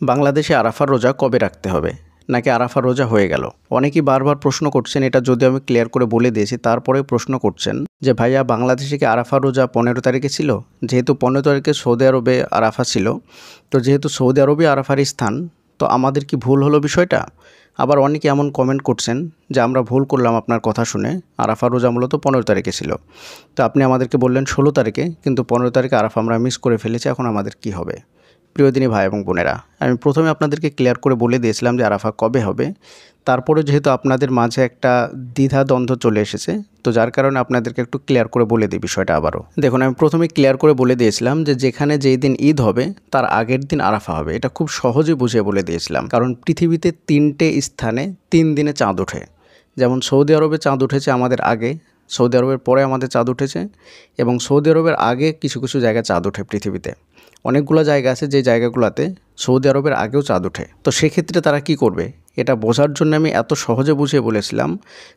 বাংলাদেশে আরাফার রোজা কবে রাখতে হবে, নাকি আরাফার রোজা হয়ে গেল? অনেকেই বারবার প্রশ্ন করছেন, এটা যদিও আমি ক্লিয়ার করে বলে দিয়েছি, তারপরেও প্রশ্ন করছেন যে ভাইয়া বাংলাদেশে কি আরাফার রোজা 15 তারিখে ছিল? যেহেতু 15 তারিখে সৌদি আরবে আরাফা ছিল, তো যেহেতু সৌদি আরবে আরাফার স্থান, তো আমাদের কি ভুল হলো বিষয়টা? আবার অনেকে এমন কমেন্ট করছেন যে আমরা ভুল করলাম আপনার কথা শুনে, আরাফার রোজা মূলত 15 তারিখে ছিল, তো আপনি আমাদেরকে বললেন 16 তারিখে, কিন্তু 15 তারিখে আরাফা আমরা মিস করে ফেলেছি, এখন আমাদের কি হবে? প্রিয় দিনী ভাই এবং বোনেরা, আমি প্রথমে আপনাদেরকে ক্লিয়ার করে বলে দিয়েছিলাম যে আরাফা কবে হবে। তারপরে যেহেতু আপনাদের মাঝে একটা দ্বিধাদ্বন্দ্ব চলে এসেছে, তো যার কারণে আপনাদেরকে একটু ক্লিয়ার করে বলে দিই বিষয়টা আবারও। দেখুন, আমি প্রথমে ক্লিয়ার করে বলে দিয়েছিলাম যে যেখানে যেই দিন ঈদ হবে তার আগের দিন আরাফা হবে। এটা খুব সহজে বুঝিয়ে বলে দিয়েছিলাম, কারণ পৃথিবীতে 3টে স্থানে 3 দিনে চাঁদ ওঠে। যেমন সৌদি আরবে চাঁদ উঠেছে আমাদের আগে, সৌদি আরবের পরে আমাদের চাঁদ উঠেছে, এবং সৌদি আরবের আগে কিছু কিছু জায়গায় চাঁদ ওঠে পৃথিবীতে। অনেকগুলো জায়গা আছে যে জায়গাগুলোতে সৌদি আরবের আগেও চাঁদ ওঠে। তো সেক্ষেত্রে তারা কি করবে, এটা বোঝার জন্য আমি এত সহজে বুঝিয়ে বলেছিলাম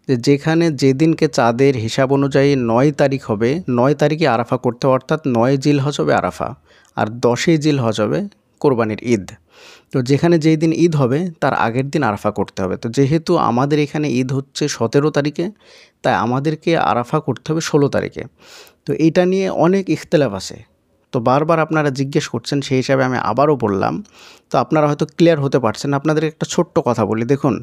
যে যেখানে যেদিনকে চাঁদের হিসাব অনুযায়ী 9 তারিখ হবে, 9 তারিখে আরাফা করতে, অর্থাৎ 9 জিলহজ হবে আরাফা, আর 10ই জিলহজ হবে কোরবানির ঈদ। তো যেখানে যেই দিন ঈদ হবে তার আগের দিন আরাফা করতে হবে। তো যেহেতু আমাদের এখানে ঈদ হচ্ছে 17 তারিখে, তাই আমাদেরকে আরাফা করতে হবে 16 তারিখে। তো এইটা নিয়ে অনেক ইখতিলাফ আছে, তো বারবার আপনারা জিজ্ঞেস করছেন, সেই হিসাবে আমি আবারও বললাম। তো আপনারা হয়তো ক্লিয়ার হতে পারছেন। আপনাদের একটা ছোট্ট কথা বলি, দেখুন,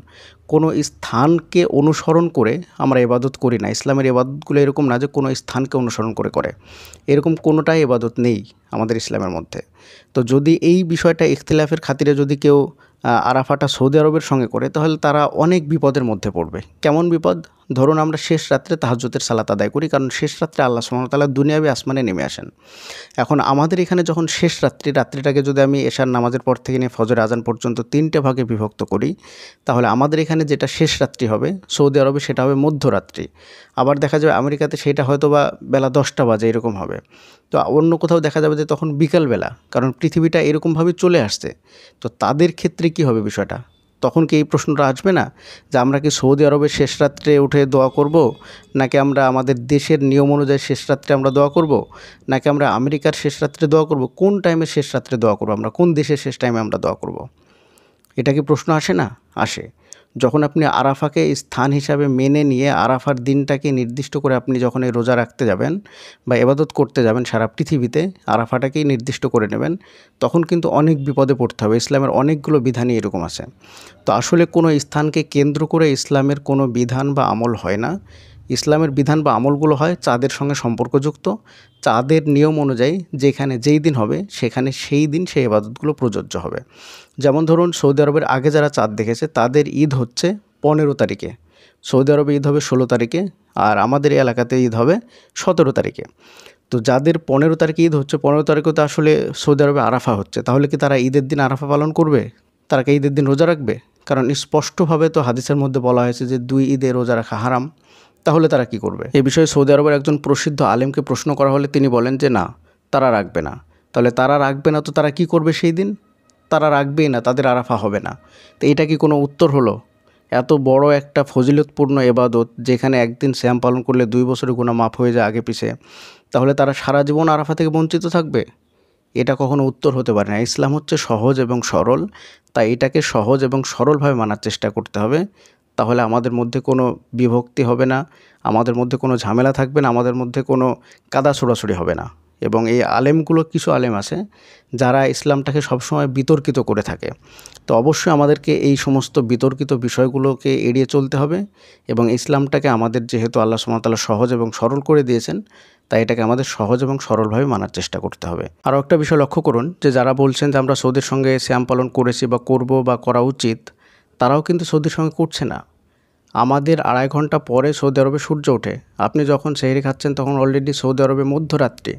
কোনো স্থানকে অনুসরণ করে আমরা ইবাদত করি না। ইসলামের ইবাদতগুলো এরকম না যে কোনো স্থানকে অনুসরণ করে করে, এরকম কোনোটাই ইবাদত নেই আমাদের ইসলামের মধ্যে। তো যদি এই বিষয়টা ইখতিলাফের খাতিরে যদি কেউ আরাফাটা সৌদি আরবের সঙ্গে করে, তাহলে তারা অনেক বিপদের মধ্যে পড়বে। কেমন বিপদ? ধরুন আমরা শেষ রাত্রে তাহাজ্জুদের সালাত আদায় করি, কারণ শেষ রাত্রে আল্লাহ সুবহানাহু ওয়া তাআলা দুনিয়াবি আসমানে নেমে আসেন। এখন আমাদের এখানে যখন শেষ রাত্রিটাকে যদি আমি এশার নামাজের পর থেকে নিয়ে ফজর আজান পর্যন্ত 3টে ভাগে বিভক্ত করি, তাহলে আমাদের এখানে যেটা শেষ রাত্রি হবে, সৌদি আরবে সেটা হবে মধ্যরাত্রি। আবার দেখা যাবে আমেরিকাতে সেটা হয়তো বা বেলা 10টা বাজে, এরকম হবে। তো অন্য কোথাও দেখা যাবে যে তখন বিকালবেলা, কারণ পৃথিবীটা এরকমভাবে চলে আসছে। তো তাদের ক্ষেত্রে কি হবে বিষয়টা? তখন কি এই প্রশ্নটা আসবে না যে আমরা কি সৌদি আরবের শেষ রাত্রে উঠে দোয়া করব, নাকি আমরা আমাদের দেশের নিয়ম অনুযায়ী শেষ রাত্রে আমরা দোয়া করব, নাকি আমরা আমেরিকার শেষ রাত্রে দোয়া করব? কোন টাইমে শেষ রাত্রে দোয়া করব আমরা? কোন দেশের শেষ টাইমে আমরা দোয়া করব? এটা কি প্রশ্ন আসে না? আসে। যখন আপনি আরাফাকে স্থান হিসাবে মেনে নিয়ে আরাফার দিনটাকে নির্দিষ্ট করে আপনি যখন এই রোজা রাখতে যাবেন বা ইবাদত করতে যাবেন সারা পৃথিবীতে, আরাফাটাকেই নির্দিষ্ট করে নেবেন, তখন কিন্তু অনেক বিপদে পড়তে হবে। ইসলামের অনেকগুলো বিধানই এরকম আছে। তো আসলে কোনো স্থানকে কেন্দ্র করে ইসলামের কোনো বিধান বা আমল হয় না। ইসলামের বিধান বা আমলগুলো হয় চাঁদের সঙ্গে সম্পর্কযুক্ত। চাঁদের নিয়ম অনুযায়ী যেখানে যেই দিন হবে সেখানে সেই দিন সেই ইবাদতগুলো প্রযোজ্য হবে। যেমন ধরুন, সৌদি আরবের আগে যারা চাঁদ দেখেছে তাদের ঈদ হচ্ছে 15 তারিখে, সৌদি আরবে ঈদ হবে 16 তারিখে, আর আমাদের এই এলাকাতে ঈদ হবে 17 তারিখে। তো যাদের 15 তারিখে ঈদ হচ্ছে, 15 তারিখে তো আসলে সৌদি আরবে আরাফা হচ্ছে, তাহলে কি তারা ঈদের দিন আরাফা পালন করবে? তারা কি ঈদের দিন রোজা রাখবে? কারণ স্পষ্টভাবে তো হাদিসের মধ্যে বলা হয়েছে যে 2 ঈদে রোজা রাখা হারাম। তাহলে তারা কি করবে? এই বিষয়ে সৌদি আরবের একজন প্রসিদ্ধ আলেমকে প্রশ্ন করা হলে তিনি বলেন যে না, তারা রাখবে না। তাহলে তারা রাখবে না, তো তারা কি করবে সেই দিন? তারা রাখবেই না, তাদের আরাফা হবে না। তো এটা কি কোনো উত্তর হলো? এত বড় একটা ফজিলতপূর্ণ ইবাদত, যেখানে একদিন সিয়াম পালন করলে 2 বছরের গুনাহ মাফ হয়ে যায় আগে পিছে, তাহলে তারা সারা জীবন আরাফা থেকে বঞ্চিত থাকবে? এটা কখনো উত্তর হতে পারে না। ইসলাম হচ্ছে সহজ এবং সরল, তাই এটাকে সহজ এবং সরলভাবে মানার চেষ্টা করতে হবে। তাহলে আমাদের মধ্যে কোনো বিভক্তি হবে না, আমাদের মধ্যে কোনো ঝামেলা থাকবে না, আমাদের মধ্যে কোনো কাদা ছোড়াছুড়ি হবে না। এবং এই আলেমগুলো, কিছু আলেম আছে যারা ইসলামটাকে সবসময় বিতর্কিত করে থাকে। তো অবশ্যই আমাদেরকে এই সমস্ত বিতর্কিত বিষয়গুলোকে এড়িয়ে চলতে হবে, এবং ইসলামটাকে আমাদের যেহেতু আল্লাহ সুবহানাহু ওয়া তাআলা সহজ এবং সরল করে দিয়েছেন, তাই এটাকে আমাদের সহজ এবং সরলভাবে মানার চেষ্টা করতে হবে। আরও একটা বিষয় লক্ষ্য করুন, যে যারা বলছেন যে আমরা সৌদির সঙ্গে সিয়াম পালন করেছি বা করব বা করা উচিত, তারাও কিন্তু সৌদির সঙ্গে করছে না। আমাদের 2.5 ঘন্টা পরে সৌদি আরবে সূর্য ওঠে। আপনি যখন সেহরি খাচ্ছেন তখন অলরেডি সৌদি আরবে মধ্যরাত্রি।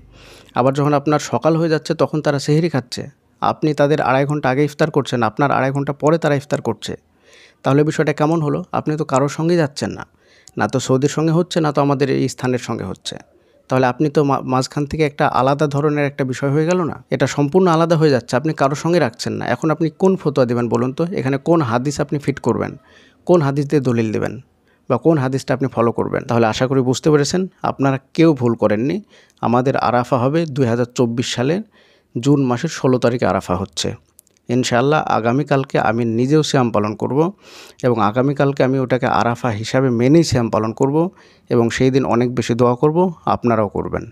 আবার যখন আপনার সকাল হয়ে যাচ্ছে তখন তারা সেহরি খাচ্ছে। আপনি তাদের 2.5 ঘন্টা আগে ইফতার করছেন, আপনার 2.5 ঘন্টা পরে তারা ইফতার করছে। তাহলে বিষয়টা কেমন হলো? আপনি তো কারোর সঙ্গেই যাচ্ছেন না, না তো সৌদির সঙ্গে হচ্ছে, না তো আমাদের এই স্থানের সঙ্গে হচ্ছে। তাহলে আপনি তো মাঝখান থেকে একটা আলাদা ধরনের একটা বিষয় হয়ে গেল না? এটা সম্পূর্ণ আলাদা হয়ে যাচ্ছে, আপনি কারোর সঙ্গে রাখছেন না। এখন আপনি কোন ফতোয়া দেবেন বলুন তো? এখানে কোন হাদিস আপনি ফিট করবেন? কোন হাদিস দিয়ে দলিল দেবেন, বা কোন হাদিসটা আপনি ফলো করবেন? তাহলে আশা করি বুঝতে পেরেছেন, আপনারা কেউ ভুল করেননি। আমাদের আরাফা হবে 2024 সালের জুন মাসের 16 তারিখে আরাফা হচ্ছে, ইনশাআল্লাহ আগামীকালকে আমি নিজেও সিয়াম পালন করব এবং আগামীকালকে আমি ওটাকে আরাফা হিসাবে মেনেই সিয়াম পালন করব এবং সেই দিন অনেক বেশি দোয়া করব, আপনারাও করবেন।